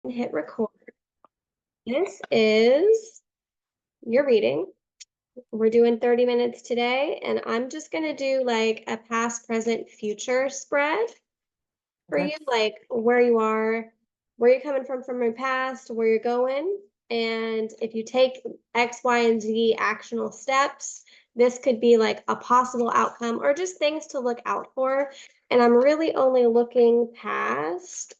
Hit record. This is your reading. We're doing 30 minutes today, and I'm just going to do like a past, present, future spread for Okay. you, like where you are, where you're coming from your past, where you're going. And if you take X, Y, and Z actionable steps, this could be like a possible outcome or just things to look out for. And I'm really only looking past,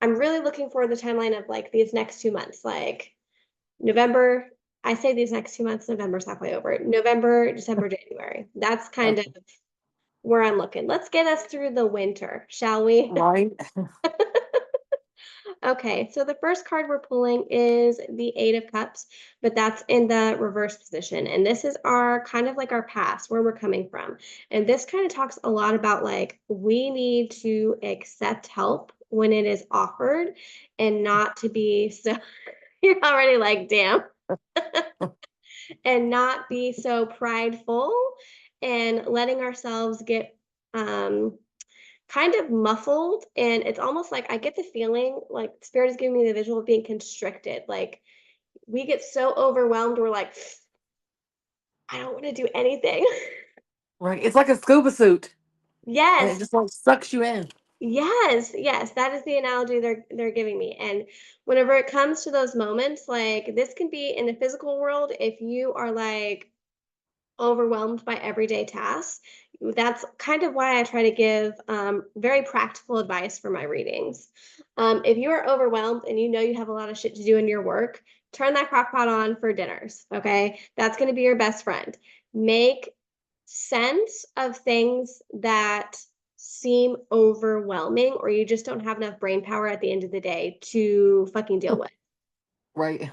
I'm really looking for the timeline of like these next 2 months, like November. I say these next 2 months, November's halfway over. November, December, January. That's kind of Okay. where I'm looking. Let's get us through the winter, shall we? Right. Okay, so the first card we're pulling is the Eight of Cups, but that's in the reverse position. And this is our kind of like our past, where we're coming from. And this kind of talks a lot about like we need to accept help when it is offered and not to be so, you're already like, damn, and not be so prideful and letting ourselves get um kind of muffled. And it's almost like I get the feeling like spirit is giving me the visual of being constricted. Like we get so overwhelmed, we're like, I don't want to do anything. Right. It's like a scuba suit and it Yes. just like sucks you in. Yes, yes, that is the analogy they're giving me. And whenever it comes to those moments, like this can be in the physical world if you are like overwhelmed by everyday tasks. That's kind of why I try to give very practical advice for my readings. If you are overwhelmed and you know you have a lot of shit to do in your work, turn that crock pot on for dinners. Okay. That's going to be your best friend. Make sense of things that seem overwhelming or you just don't have enough brain power at the end of the day to fucking deal with. Right.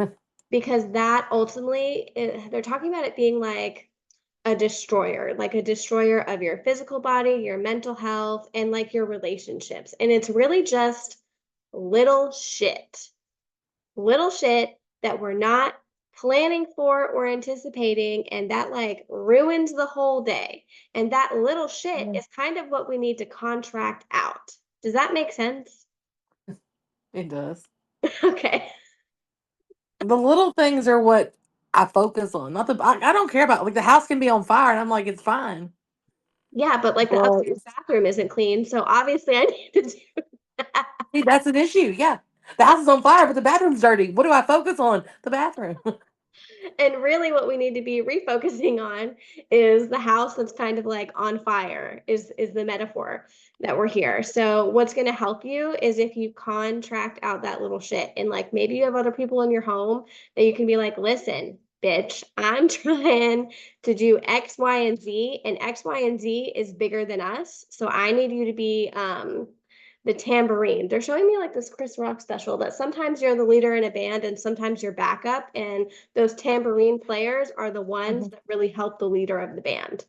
Because that ultimately, they're talking about it being like a destroyer of your physical body, your mental health, and like your relationships. And it's really just little shit, little shit that we're not planning for or anticipating. And that like ruins the whole day. And that little shit Yeah. is kind of what we need to contract out. Does that make sense? It does. Okay. The little things are what I focus on. Not the I don't care about like the house can be on fire and I'm like it's fine. Yeah, but like the But upstairs bathroom isn't clean. So obviously I need to do that. see, that's an issue. Yeah. The house is on fire, but the bathroom's dirty. What do I focus on? The bathroom. And really what we need to be refocusing on is the house that's kind of like on fire is the metaphor that we're here. So what's going to help you is if you contract out that little shit and like maybe you have other people in your home that you can be like, listen, bitch, I'm trying to do X, Y, and Z, and X, Y, and Z is bigger than us. So I need you to be the tambourine. They're showing me like this Chris Rock special that sometimes you're the leader in a band and sometimes you're backup. And those tambourine players are the ones Mhm. that really help the leader of the band.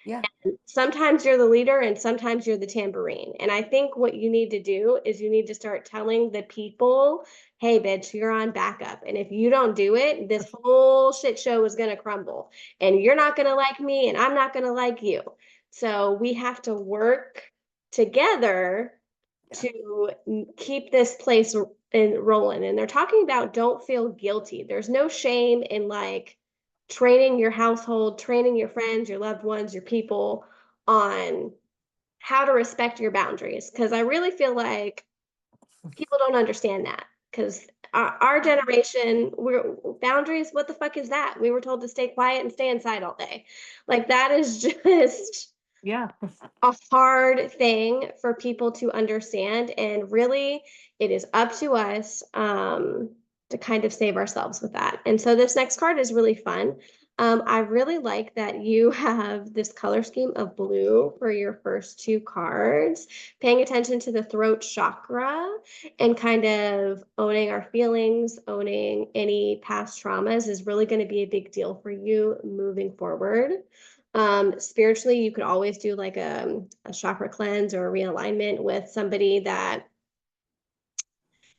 Yeah. Sometimes you're the leader and sometimes you're the tambourine. And I think what you need to do is you need to start telling the people, hey, bitch, you're on backup. And if you don't do it, this whole shit show is going to crumble. And you're not going to like me and I'm not going to like you. So we have to work together Yeah. to keep this place rolling. And they're talking about don't feel guilty. There's no shame in like training your household, training your friends, your loved ones, your people on how to respect your boundaries. Because I really feel like people don't understand that. Because our generation, we're boundaries. What the fuck is that? We were told to stay quiet and stay inside all day. Like that is just Yeah. a hard thing for people to understand. And really, it is up to us to kind of save ourselves with that. And so this next card is really fun. I really like that you have this color scheme of blue for your first two cards, paying attention to the throat chakra and kind of owning our feelings, owning any past traumas is really going to be a big deal for you moving forward. Spiritually, you could always do like a chakra cleanse or a realignment with somebody that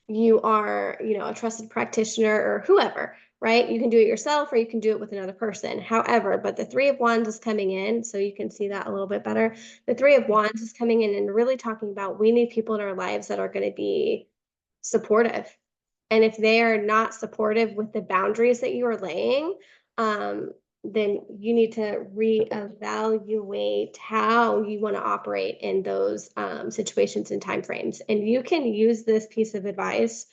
you are, a trusted practitioner or whoever, right? You can do it yourself or you can do it with another person. However, but the Three of Wands is coming in, so you can see that a little bit better. The Three of Wands is coming in and really talking about we need people in our lives that are going to be supportive. And if they are not supportive with the boundaries that you are laying, um, then you need to reevaluate how you want to operate in those situations and timeframes. And you can use this piece of advice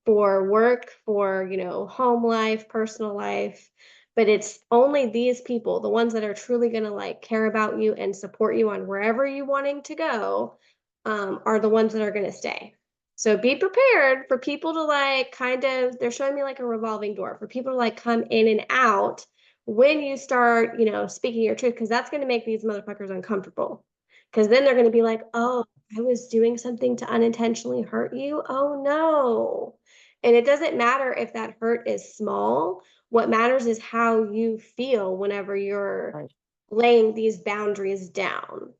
for work, for, home life, personal life, but it's only these people, the ones that are truly going to like care about you and support you on wherever you wanting to go, are the ones that are going to stay. So be prepared for people to like kind of, they're showing me like a revolving door for people to like come in and out when you start, speaking your truth, because that's going to make these motherfuckers uncomfortable. Because then they're going to be like, oh, I was doing something to unintentionally hurt you. Oh no. And it doesn't matter if that hurt is small. What matters is how you feel whenever you're Right. laying these boundaries down.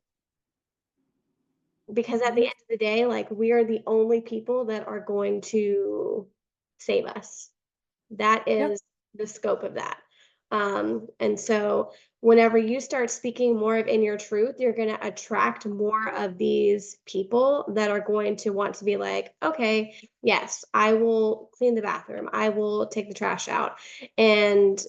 Because at the Mhm. end of the day, like, we are the only people that are going to save us. That Yep. is the scope of that. And so whenever you start speaking more of in your truth, you're going to attract more of these people that are going to want to be like, okay, yes, I will clean the bathroom. I will take the trash out. And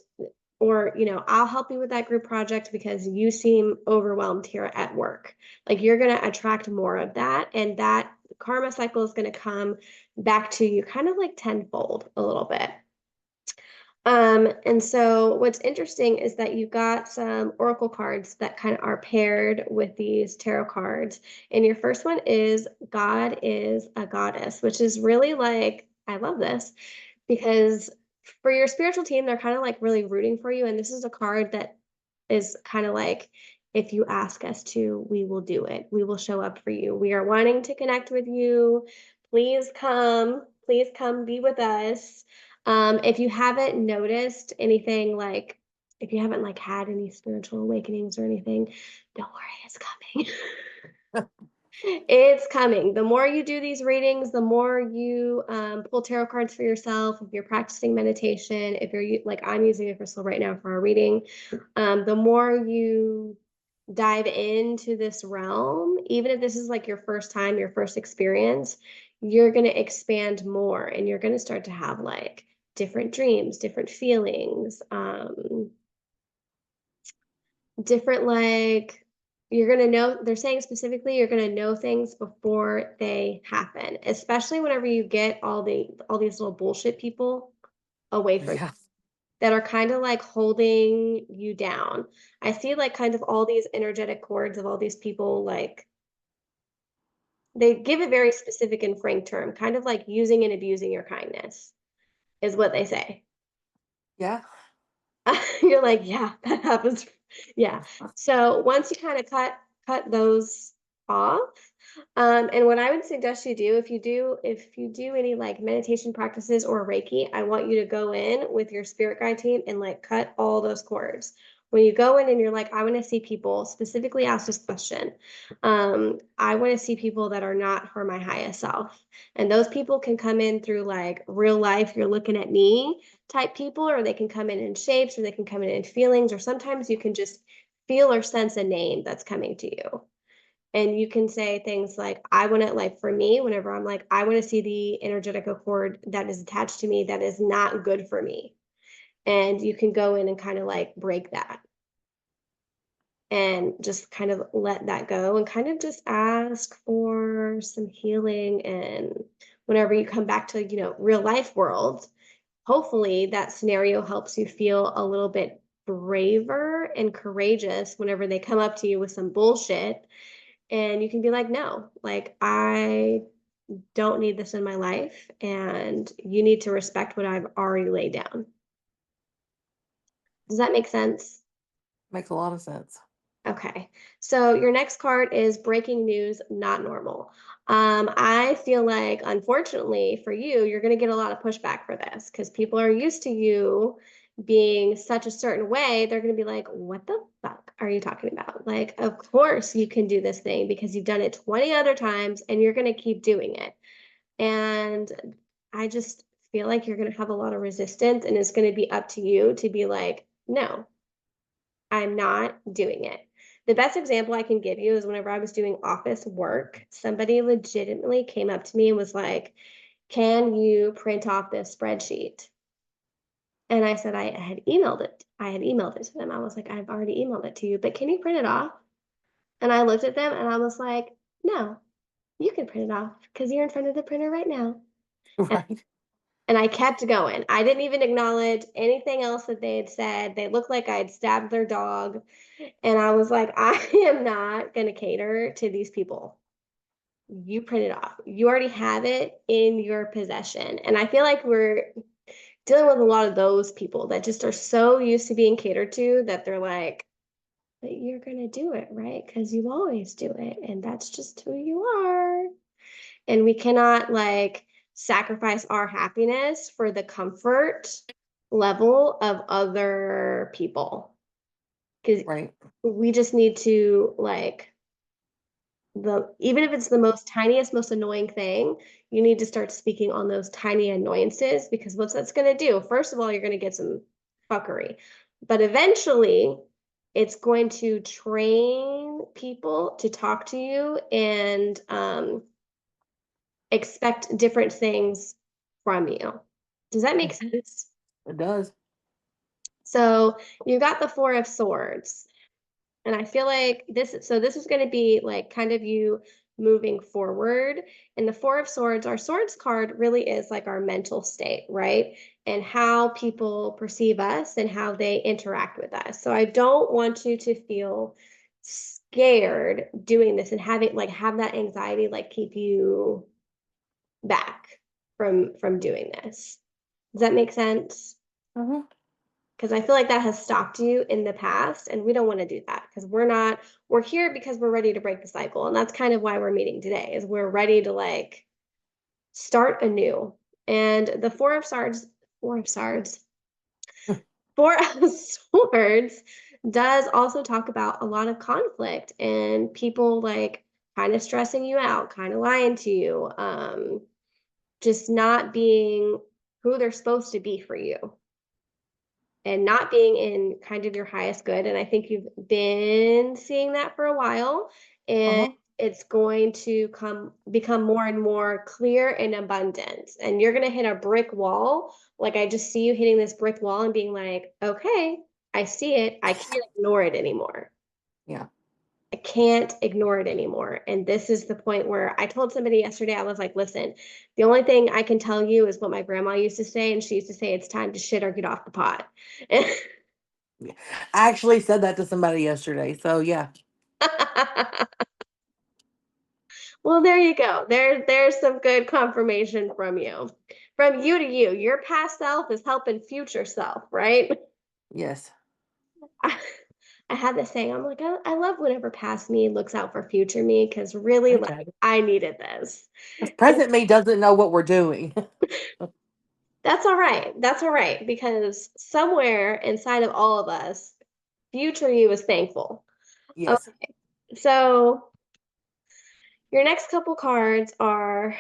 or, I'll help you with that group project because you seem overwhelmed here at work. Like you're going to attract more of that. And that karma cycle is going to come back to you kind of like tenfold a little bit. And so what's interesting is that you've got some oracle cards that kind of are paired with these tarot cards. And your first one is God is a goddess, which is really like, I love this because for your spiritual team, they're kind of like really rooting for you. And this is a card that is kind of like, if you ask us to, we will do it. We will show up for you. We are wanting to connect with you. Please come. Please come be with us. If you haven't noticed anything like, if you haven't like had any spiritual awakenings or anything, don't worry, it's coming. It's coming. The more you do these readings, the more you pull tarot cards for yourself. If you're practicing meditation, if you're like I'm using a crystal right now for a reading, the more you dive into this realm, even if this is like your first time, your first experience, you're going to expand more and you're going to start to have like different dreams, different feelings, different like you're going to know they're saying specifically you're going to know things before they happen, especially whenever you get all these little bullshit people away from Yeah. that are kind of like holding you down. I see like kind of all these energetic cords of all these people like they give a very specific and frank term, kind of like using and abusing your kindness is what they say. Yeah. You're like, yeah, that happens. Yeah. So once you kind of cut those off, and what I would suggest you do, if you do any like meditation practices or Reiki, I want you to go in with your spirit guide team and like cut all those cords. When you go in and you're like, I want to see people, specifically ask this question. I want to see people that are not for my highest self. And those people can come in through like real life, you're looking at me type people, or they can come in shapes, or they can come in feelings, or sometimes you can just feel or sense a name that's coming to you. And you can say things like, I want to, like for me, whenever I'm like, I want to see the energetic accord that is attached to me that is not good for me. And you can go in and kind of like break that and just kind of let that go and kind of just ask for some healing. And whenever you come back to, real life world, hopefully that scenario helps you feel a little bit braver and courageous whenever they come up to you with some bullshit and you can be like, no, like I don't need this in my life and you need to respect what I've already laid down. Does that make sense? Makes a lot of sense. Okay. So your next card is breaking news, not normal. I feel like, unfortunately for you, you're going to get a lot of pushback for this because people are used to you being such a certain way. They're going to be like, what the fuck are you talking about? Like, of course you can do this thing because you've done it 20 other times and you're going to keep doing it. And I just feel like you're going to have a lot of resistance and it's going to be up to you to be like, no, I'm not doing it. The best example I can give you is whenever I was doing office work, somebody legitimately came up to me and was like, can you print off this spreadsheet? And I said, I had emailed it. I had emailed it to them. I was like, I've already emailed it to you, but can you print it off? And I looked at them and I was like, no, you can print it off because you're in front of the printer right now. And, Right. and I kept going. I didn't even acknowledge anything else that they had said. They looked like I'd stabbed their dog. And I was like, I am not going to cater to these people. You print it off. You already have it in your possession. And I feel like we're dealing with a lot of those people that just are so used to being catered to that they're like, but you're going to do it, right? Because you always do it. And that's just who you are. And we cannot like sacrifice our happiness for the comfort level of other people. Because Right. we just need to like even if it's the most tiniest, most annoying thing, you need to start speaking on those tiny annoyances because what's that's going to do? First of all, you're going to get some fuckery, but eventually it's going to train people to talk to you and expect different things from you. Does that make Mhm. sense? It does. So you got the Four of Swords. And I feel like this is going to be like kind of you moving forward. And the Four of Swords, our Swords card really is like our mental state, right? And how people perceive us and how they interact with us. So I don't want you to feel scared doing this and have that anxiety like keep you back from doing this. Does that make sense? Hmm. Because I feel like that has stopped you in the past, and we don't want to do that because we're here because we're ready to break the cycle. And that's kind of why we're meeting today, is we're ready to like start anew. And the four of swords, four of swords does also talk about a lot of conflict and people like kind of stressing you out, kind of lying to you, just not being who they're supposed to be for you and not being in kind of your highest good. And I think you've been seeing that for a while. And Uh-huh. it's going to become more and more clear and abundant. And you're going to hit a brick wall. Like I just see you hitting this brick wall and being like, okay, I see it. I can't ignore it anymore. Yeah. I can't ignore it anymore. And this is the point where I told somebody yesterday, I was like, listen, the only thing I can tell you is what my grandma used to say. And she used to say, it's time to shit or get off the pot. Yeah. I actually said that to somebody yesterday. So yeah. Well, there you go. There's some good confirmation from you. From you to you. Your past self is helping future self, right? Yes. I, I had this saying, I'm like, I love whenever past me looks out for future me because really like Okay. I needed this. Because And present me doesn't know what we're doing. that's all right. That's all right. Because somewhere inside of all of us, future you is thankful. Yes. Okay. So your next couple cards are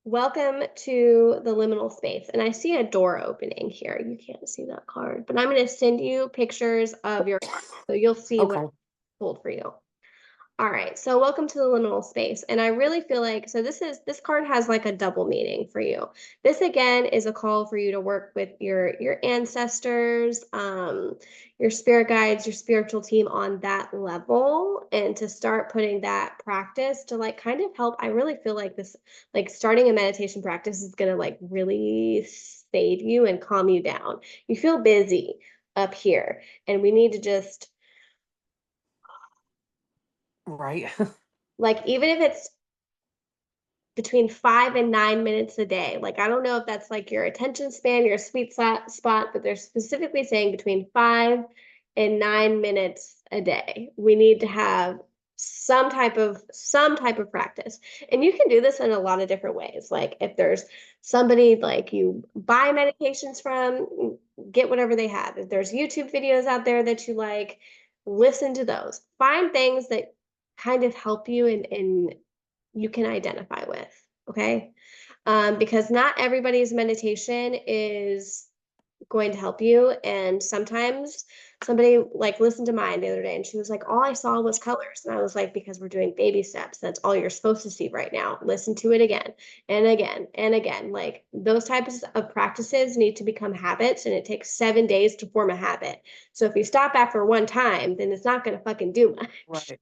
welcome to the liminal space. And I see a door opening here. You can't see that card, but I'm going to send you pictures of your card. So you'll see what I Okay. pulled for you. All right. So welcome to the liminal space. And I really feel like this card has like a double meaning for you. This again is a call for you to work with your ancestors, your spirit guides, your spiritual team on that level and to start putting that practice to like kind of help. I really feel like this like starting a meditation practice is going to like really save you and calm you down. You feel busy up here and we need to just Right. like even if it's between 5 and 9 minutes a day. Like, I don't know if that's like your attention span, your sweet spot, but they're specifically saying between 5 and 9 minutes a day. We need to have some type of practice. And you can do this in a lot of different ways. Like if there's somebody like you buy medications from, get whatever they have. If there's YouTube videos out there that you like, listen to those. Find things that kind of help you and you can identify with. Okay. Because not everybody's meditation is going to help you. And sometimes somebody like listened to mine the other day and she was like, all I saw was colors. And I was like, because we're doing baby steps. That's all you're supposed to see right now. Listen to it again and again and again. Like those types of practices need to become habits, and it takes 7 days to form a habit. So if you stop after one time, then it's not going to fucking do much. Right.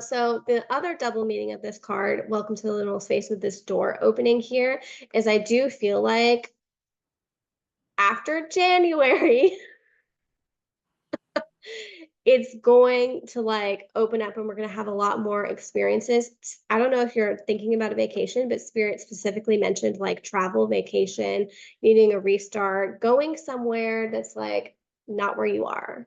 So the other double meaning of this card, welcome to the liminal space with this door opening here, is I do feel like after January, it's going to like open up and we're going to have a lot more experiences. I don't know if you're thinking about a vacation, but Spirit specifically mentioned like travel, vacation, needing a restart, going somewhere that's like not where you are.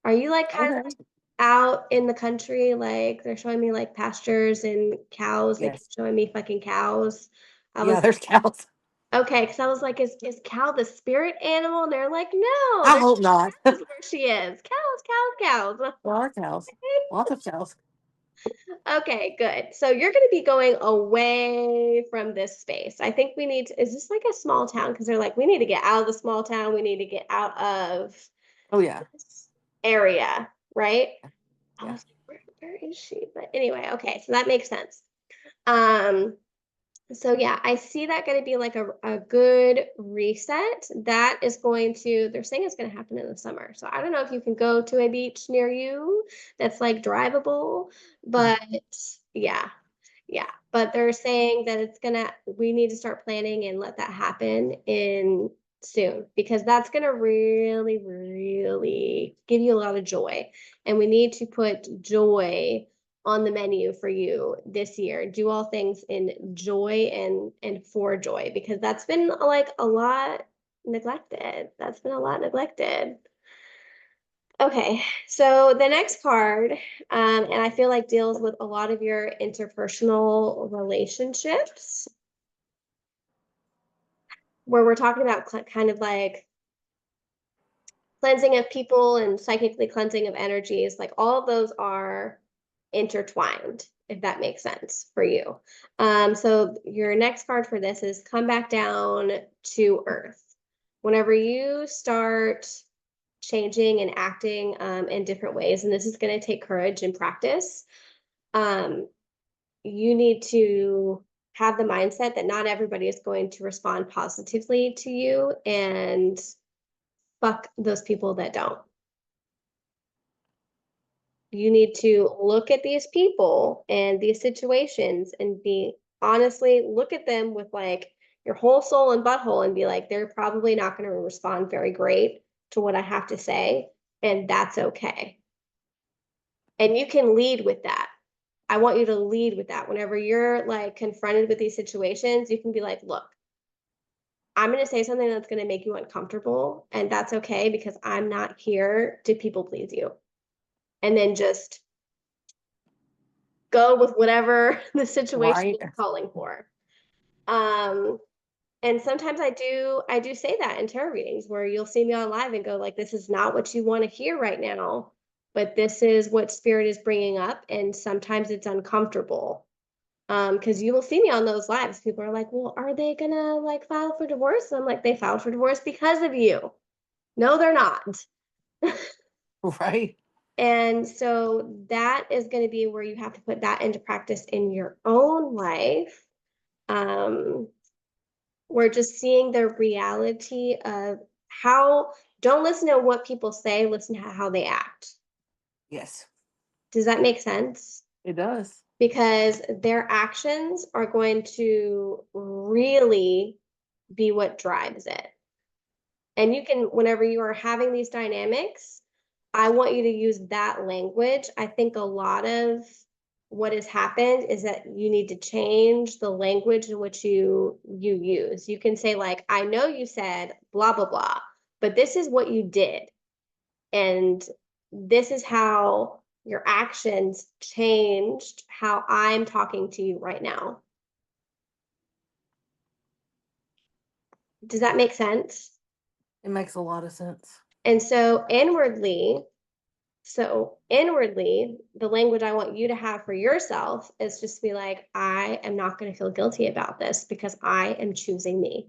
Are you like kind of Okay. out in the country? Like they're showing me like pastures and cows. They keep Yes. showing me fucking cows. I Yeah, was there's cows. okay, because I was like, is cow the spirit animal? And they're like, no, I there's hope not. cows where she is. Cows, cows, cows. There are cows. Lots of cows. Okay, good. So you're going to be going away from this space. I think we need to, is this like a small town? Because they're like, we need to get out of the small town. We need to get out of Oh yeah. this area, right? I Yeah. was like, where is she? But anyway, okay, so that makes sense. Um, so yeah, I see that going to be like a good reset. That is going to, they're saying it's going to happen in the summer. So I don't know if you can go to a beach near you that's like drivable, Mhm. but yeah, yeah, but they're saying that we need to start planning and let that happen in soon, because that's gonna really, really give you a lot of joy. And we need to put joy on the menu for you this year. Do all things in joy and for joy, because that's been like a lot neglected. That's been a lot neglected. Okay, so the next card, and I feel like deals with a lot of your interpersonal relationships, where we're talking about kind of like cleansing of people and psychically cleansing of energies. Like all of those are intertwined, if that makes sense for you. So your next card for this is come back down to earth. Whenever you start changing and acting in different ways, and this is going to take courage and practice, um, you need to have the mindset that not everybody is going to respond positively to you, and fuck those people that don't. You need to look at these people and these situations and be honestly look at them with like your whole soul and butthole and be like, they're probably not going to respond very great to what I have to say, and that's okay. And you can lead with that. I want you to lead with that. Whenever you're like confronted with these situations, you can be like, look, I'm going to say something that's going to make you uncomfortable, and that's okay because I'm not here to people please you. And then just go with whatever the situation Right. is calling for. Um, and sometimes I do say that in tarot readings where you'll see me on live and go like, this is not what you want to hear right now, but this is what spirit is bringing up, and sometimes it's uncomfortable. Because you will see me on those lives. People are like, well, are they gonna like file for divorce? And I'm like, they filed for divorce because of you. No, they're not. Right. And so that is going to be where you have to put that into practice in your own life. Um, we're just seeing the reality of how, don't listen to what people say, listen to how they act. Yes. Does that make sense? It does. Because their actions are going to really be what drives it. And you can, whenever you are having these dynamics, I want you to use that language. I think a lot of what has happened is that you need to change the language in which you use. You can say like, I know you said blah blah blah, but this is what you did. And this is how your actions changed how I'm talking to you right now. Does that make sense? It makes a lot of sense. And so inwardly, the language I want you to have for yourself is just to be like, I am not going to feel guilty about this because I am choosing me.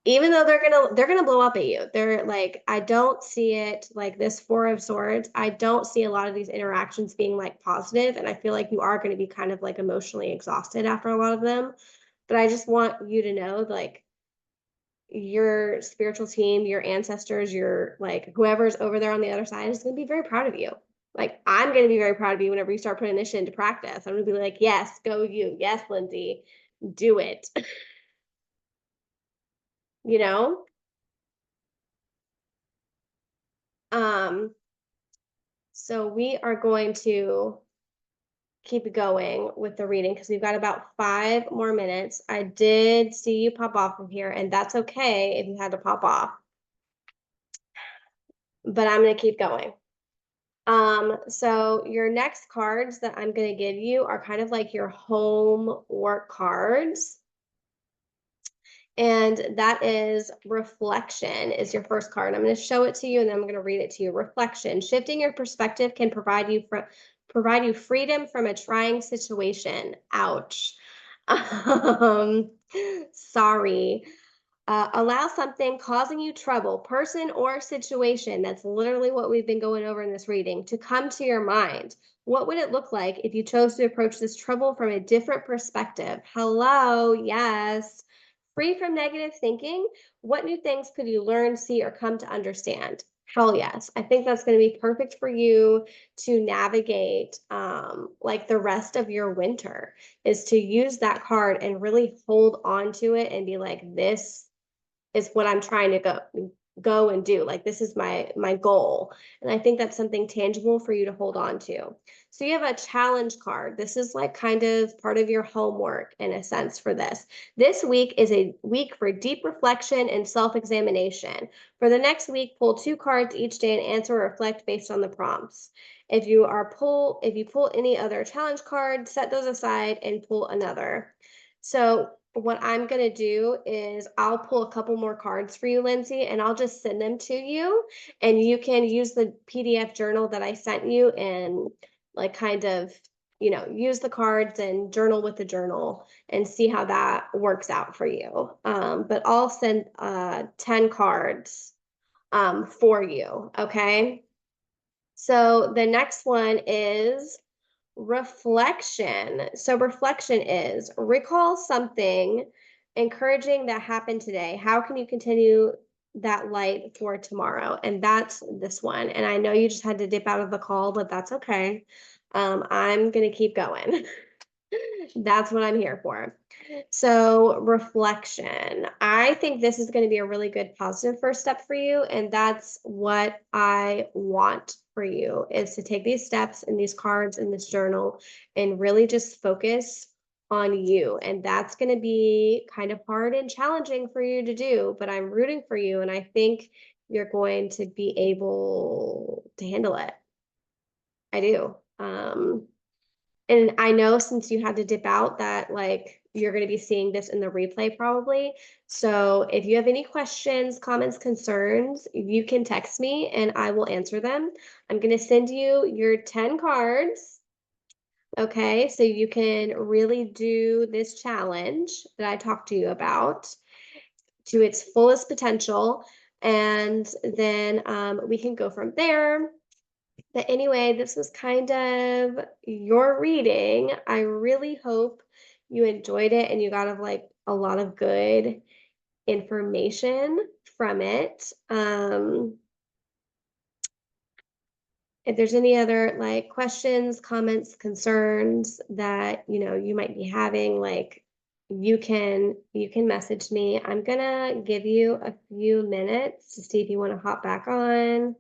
Even though they're gonna blow up at you. They're like, I don't see it like this Four of Swords. I don't see a lot of these interactions being like positive, and I feel like you are gonna be kind of like emotionally exhausted after a lot of them. But I just want you to know, like, your spiritual team, your ancestors, your like whoever's over there on the other side is gonna be very proud of you. Like, I'm gonna be very proud of you whenever you start putting this shit into practice. I'm gonna be like, yes, go you. Yes, Lindsay, do it. you know? Um, so we are going to keep going with the reading because we've got about 5 more minutes. I did see you pop off from here, and that's okay if you had to pop off, but I'm gonna keep going. So your next cards that I'm gonna give you are kind of like your homework cards. And that is reflection is your first card. I'm going to show it to you and then I'm going to read it to you. Reflection. Shifting your perspective can provide you freedom from a trying situation. Ouch. Um, sorry. Allow something causing you trouble, person or situation, that's literally what we've been going over in this reading, to come to your mind. What would it look like if you chose to approach this trouble from a different perspective? Hello, yes. Free from negative thinking, what new things could you learn, see, or come to understand? Hell yes. I think that's going to be perfect for you to navigate like the rest of your winter, is to use that card and really hold on to it and be like, this is what I'm trying to go and do. Like, this is my goal. And I think that's something tangible for you to hold on to. So you have a challenge card. This is like kind of part of your homework in a sense for this. This week is a week for deep reflection and self-examination. For the next week, pull 2 cards each day and answer or reflect based on the prompts. If you pull any other challenge card, set those aside and pull another. So what I'm going to do is I'll pull a couple more cards for you, Lindsay, and I'll just send them to you. And you can use the PDF journal that I sent you and like kind of, use the cards and journal with the journal and see how that works out for you. But I'll send 10 cards for you. Okay. So the next one is reflection. So, reflection is recall something encouraging that happened today. How can you continue that light for tomorrow? And that's this one. And I know you just had to dip out of the call, but that's okay. I'm going to keep going. That's what I'm here for. So, reflection. I think this is going to be a really good positive first step for you. And that's what I want for you, is to take these steps and these cards in this journal and really just focus on you. And that's going to be kind of hard and challenging for you to do, but I'm rooting for you. And I think you're going to be able to handle it. I do. And I know since you had to dip out that like you're going to be seeing this in the replay probably. So if you have any questions, comments, concerns, you can text me and I will answer them. I'm going to send you your 10 cards. Okay, so you can really do this challenge that I talked to you about to its fullest potential. And then we can go from there. But anyway, this was kind of your reading. I really hope you enjoyed it and you got like a lot of good information from it. If there's any other like questions, comments, concerns that you might be having, like you can message me. I'm gonna give you a few minutes to see if you want to hop back on.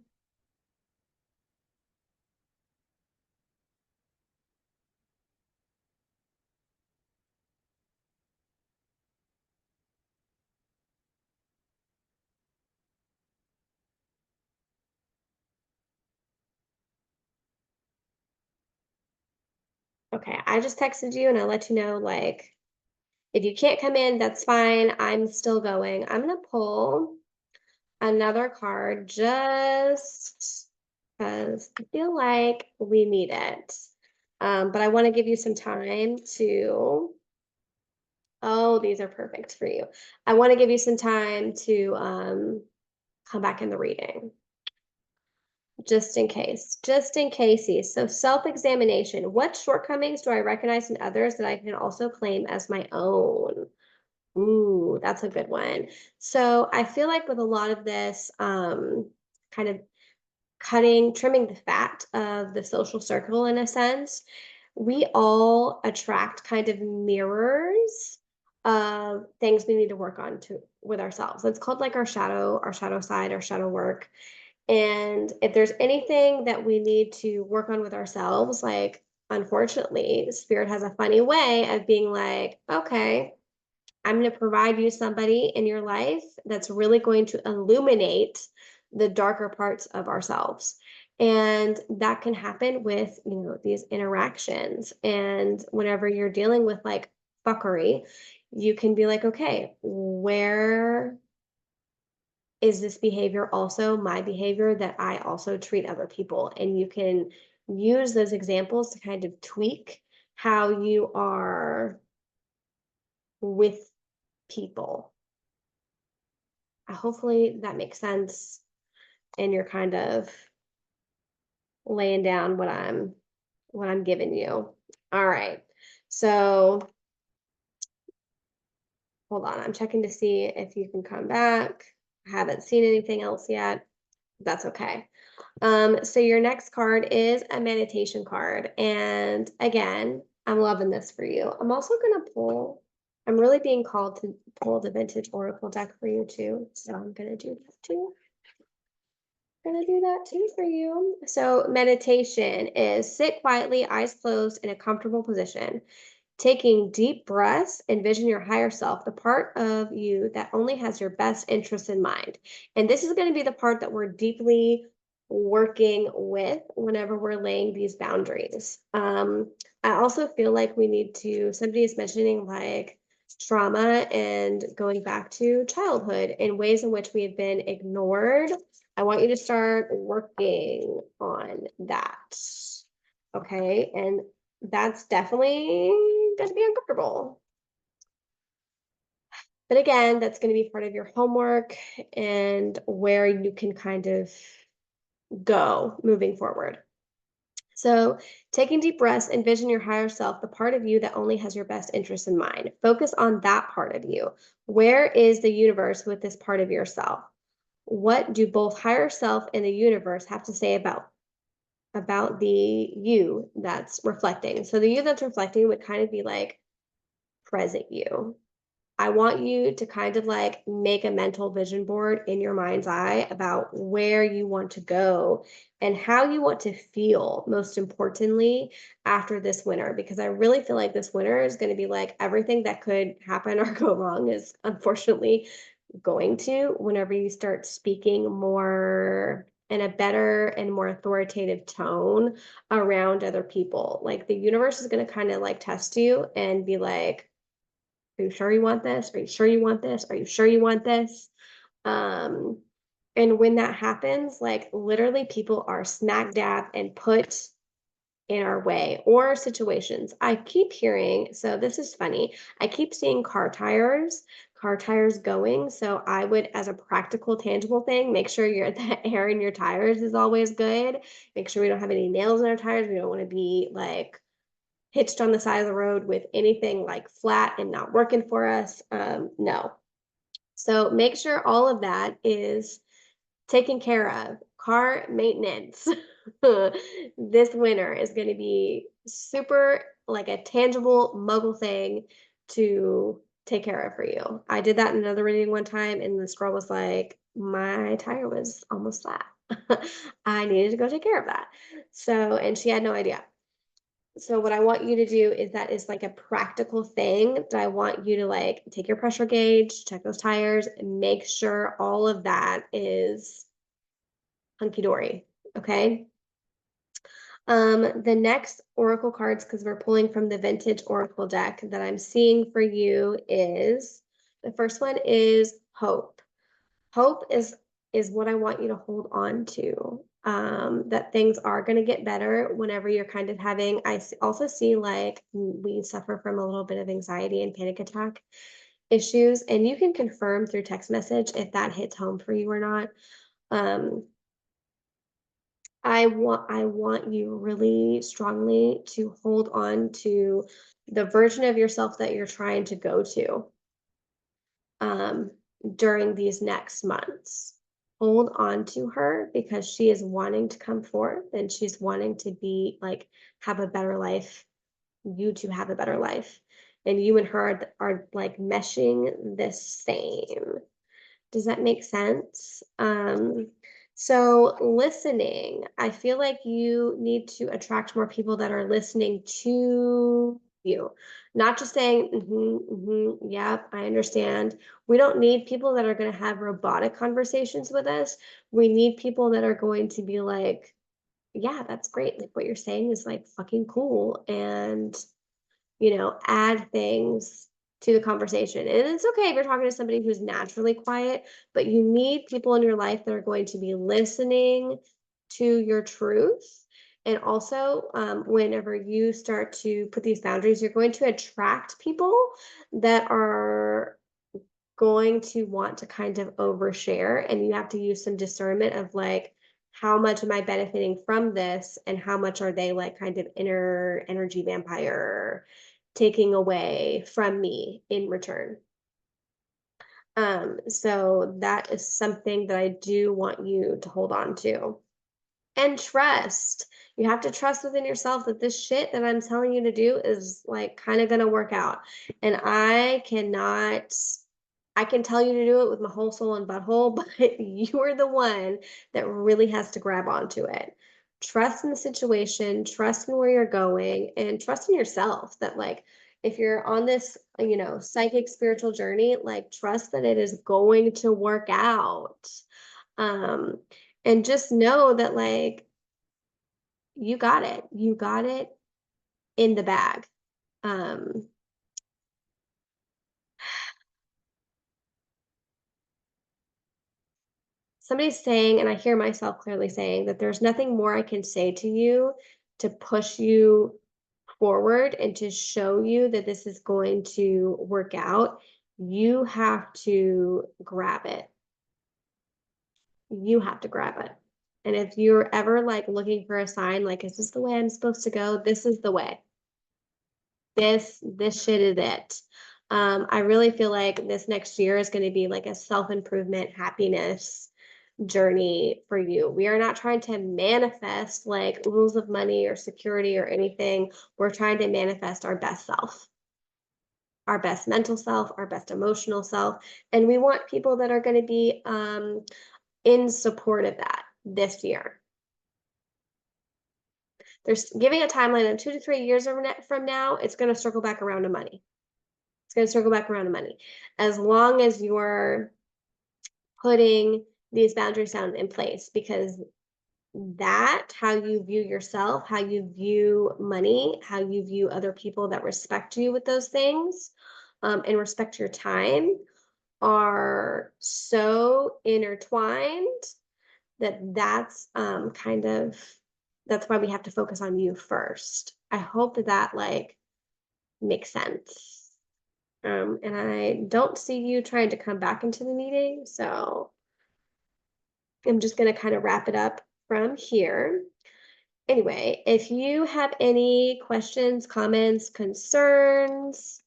Okay, I just texted you and I let you know, like, if you can't come in, that's fine. I'm still going. I'm gonna pull another card just because I feel like we need it. But I want to give you some time to. Oh know these are perfect for you. I want to give you some time to come back in the reading. Just in case. So self-examination. What shortcomings do I recognize in others that I can also claim as my own? Ooh, that's a good one. So I feel like with a lot of this, kind of trimming the fat of the social circle in a sense, we all attract kind of mirrors of things we need to work on to with ourselves. It's called like our shadow side, our shadow work. And if there's anything that we need to work on with ourselves, like unfortunately, spirit has a funny way of being like, okay, I'm going to provide you somebody in your life that's really going to illuminate the darker parts of ourselves. And that can happen with, these interactions. And whenever you're dealing with like fuckery, you can be like, okay, where is this behavior also my behavior that I also treat other people? And you can use those examples to kind of tweak how you are with people. Hopefully that makes sense and you're kind of laying down what I'm giving you. All right. So hold on. I'm checking to see if you can come back. I haven't seen anything else yet. That's okay. So your next card is a meditation card. And again, I'm loving this for you. I'm also gonna I'm really being called to pull the vintage oracle deck for you too. So I'm gonna do that too. Gonna do that too for you. So meditation is sit quietly, eyes closed in a comfortable position. Taking deep breaths, envision your higher self, the part of you that only has your best interests in mind. And this is going to be the part that we're deeply working with whenever we're laying these boundaries. I also feel like we need to, somebody is mentioning like trauma and going back to childhood in ways in which we have been ignored. I want you to start working on that. Okay. And that's definitely going to be uncomfortable. But again, that's going to be part of your homework and where you can kind of go moving forward. So, taking deep breaths, envision your higher self, the part of you that only has your best interest in mind. Focus on that part of you. Where is the universe with this part of yourself? What do both higher self and the universe have to say about the you that's reflecting? So the you that's reflecting would kind of be like present you. I want you to kind of like make a mental vision board in your mind's eye about where you want to go and how you want to feel, most importantly, after this winter. Because I really feel like this winter is going to be like everything that could happen or go wrong is unfortunately going to whenever you start speaking more in a better and more authoritative tone around other people. Like the universe is going to kind of like test you and be like, are you sure you want this? Are you sure you want this? Are you sure you want this? Um, and when that happens, like literally people are smack dab and put in our way or situations. I keep hearing, so this is funny. I keep seeing car tires going. So I would, as a practical, tangible thing, make sure the air in your tires is always good. Make sure we don't have any nails in our tires. We don't want to be like hitched on the side of the road with anything like flat and not working for us. No. So make sure all of that is taken care of. Car maintenance this winter is going to be super like a tangible muggle thing to take care of for you. I did that in another reading one time, and this girl was like, my tire was almost flat. I needed to go take care of that. So, and she had no idea. So what I want you to do is that is like a practical thing that I want you to like take your pressure gauge, check those tires, and make sure all of that is hunky dory. Okay. The next oracle cards, because we're pulling from the vintage oracle deck that I'm seeing for you is the first one is hope. Hope is what I want you to hold on to. That things are going to get better whenever you're kind of having. Also see like we suffer from a little bit of anxiety and panic attack issues, and you can confirm through text message if that hits home for you or not. Um, I want you really strongly to hold on to the version of yourself that you're trying to go to um, during these next months. Hold on to her because she is wanting to come forth and she's wanting to be like have a better life, you to have a better life. And you and her are like meshing the same. Does that make sense? So listening, I feel like you need to attract more people that are listening to you, not just saying, yep, I understand. We don't need people that are going to have robotic conversations with us. We need people that are going to be like, yeah, that's great. Like what you're saying is like fucking cool. And add things to the conversation. And it's okay if you're talking to somebody who's naturally quiet, but you need people in your life that are going to be listening to your truth. And also, whenever you start to put these boundaries, you're going to attract people that are going to want to kind of overshare, and you have to use some discernment of like, how much am I benefiting from this and how much are they like kind of inner energy vampire taking away from me in return. So that is something that I do want you to hold on to. And trust. You have to trust within yourself that this shit that I'm telling you to do is like kind of going to work out. And I can tell you to do it with my whole soul and butthole, but you are the one that really has to grab onto it. Trust in the situation, trust in where you're going, and trust in yourself that, like, if you're on this, psychic spiritual journey, like, trust that it is going to work out. Um, and just know that, like, you got it. You got it in the bag. Um, Somebody's saying, and I hear myself clearly saying, that there's nothing more I can say to you to push you forward and to show you that this is going to work out. You have to grab it. You have to grab it. And if you're ever like looking for a sign, like, is this the way I'm supposed to go? This is the way. This shit is it. I really feel like this next year is going to be like a self-improvement, happiness journey for you. We are not trying to manifest like rules of money or security or anything. We're trying to manifest our best self, our best mental self, our best emotional self. And we want people that are going to be in support of that this year. There's giving a timeline of 2 to 3 years from now, it's going to circle back around to money. It's going to circle back around to money. As long as you're putting these boundaries down in place, because that, how you view yourself, how you view money, how you view other people that respect you with those things, and respect your time, are so intertwined that that's why we have to focus on you first. I hope that like makes sense. And I don't see you trying to come back into the meeting, so I'm just going to kind of wrap it up from here. Anyway, if you have any questions, comments, concerns,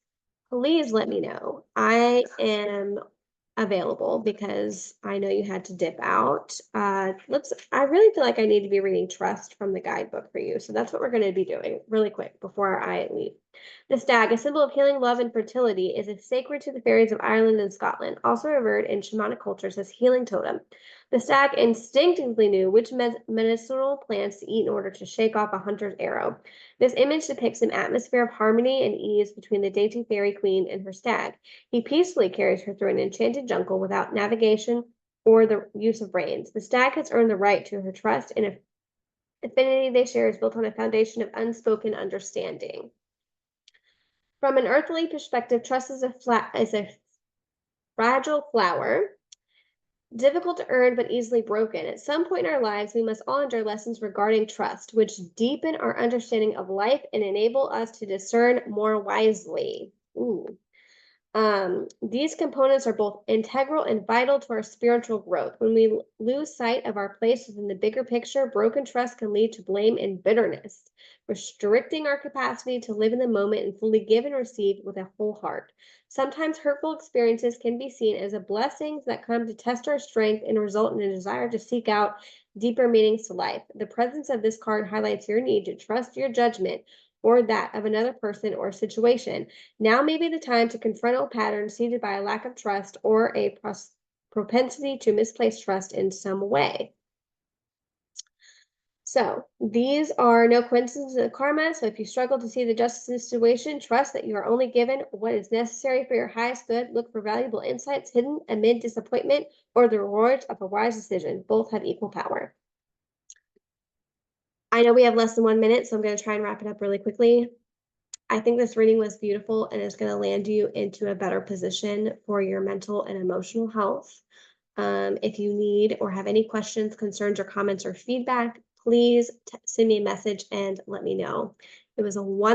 please let me know. I am available because I know you had to dip out. I really feel like I need to be reading Trust from the guidebook for you. So that's what we're going to be doing really quick before I leave. The stag, a symbol of healing, love, and fertility, is sacred to the fairies of Ireland and Scotland, also revered in shamanic cultures as healing totem. The stag instinctively knew which medicinal plants to eat in order to shake off a hunter's arrow. This image depicts an atmosphere of harmony and ease between the dainty fairy queen and her stag. He peacefully carries her through an enchanted jungle without navigation or the use of reins. The stag has earned the right to her trust, and affinity they share is built on a foundation of unspoken understanding. From an earthly perspective, trust is a fragile flower, difficult to earn but easily broken. At some point in our lives, we must all endure lessons regarding trust, which deepen our understanding of life and enable us to discern more wisely. Ooh. These components are both integral and vital to our spiritual growth. When we lose sight of our place within the bigger picture, broken trust can lead to blame and bitterness, restricting our capacity to live in the moment and fully give and receive with a whole heart. Sometimes hurtful experiences can be seen as a blessings that come to test our strength and result in a desire to seek out deeper meanings to life. The presence of this card highlights your need to trust your judgment or that of another person or situation. Now may be the time to confront old patterns seeded by a lack of trust or a propensity to misplace trust in some way. So, these are no coincidences of karma. So, if you struggle to see the justice in the situation, trust that you are only given what is necessary for your highest good. Look for valuable insights hidden amid disappointment or the rewards of a wise decision. Both have equal power. I know we have less than 1 minute, so I'm going to try and wrap it up really quickly. I think this reading was beautiful and it's going to land you into a better position for your mental and emotional health. If you need or have any questions, concerns, or comments or feedback, please send me a message and let me know. It was a wonderful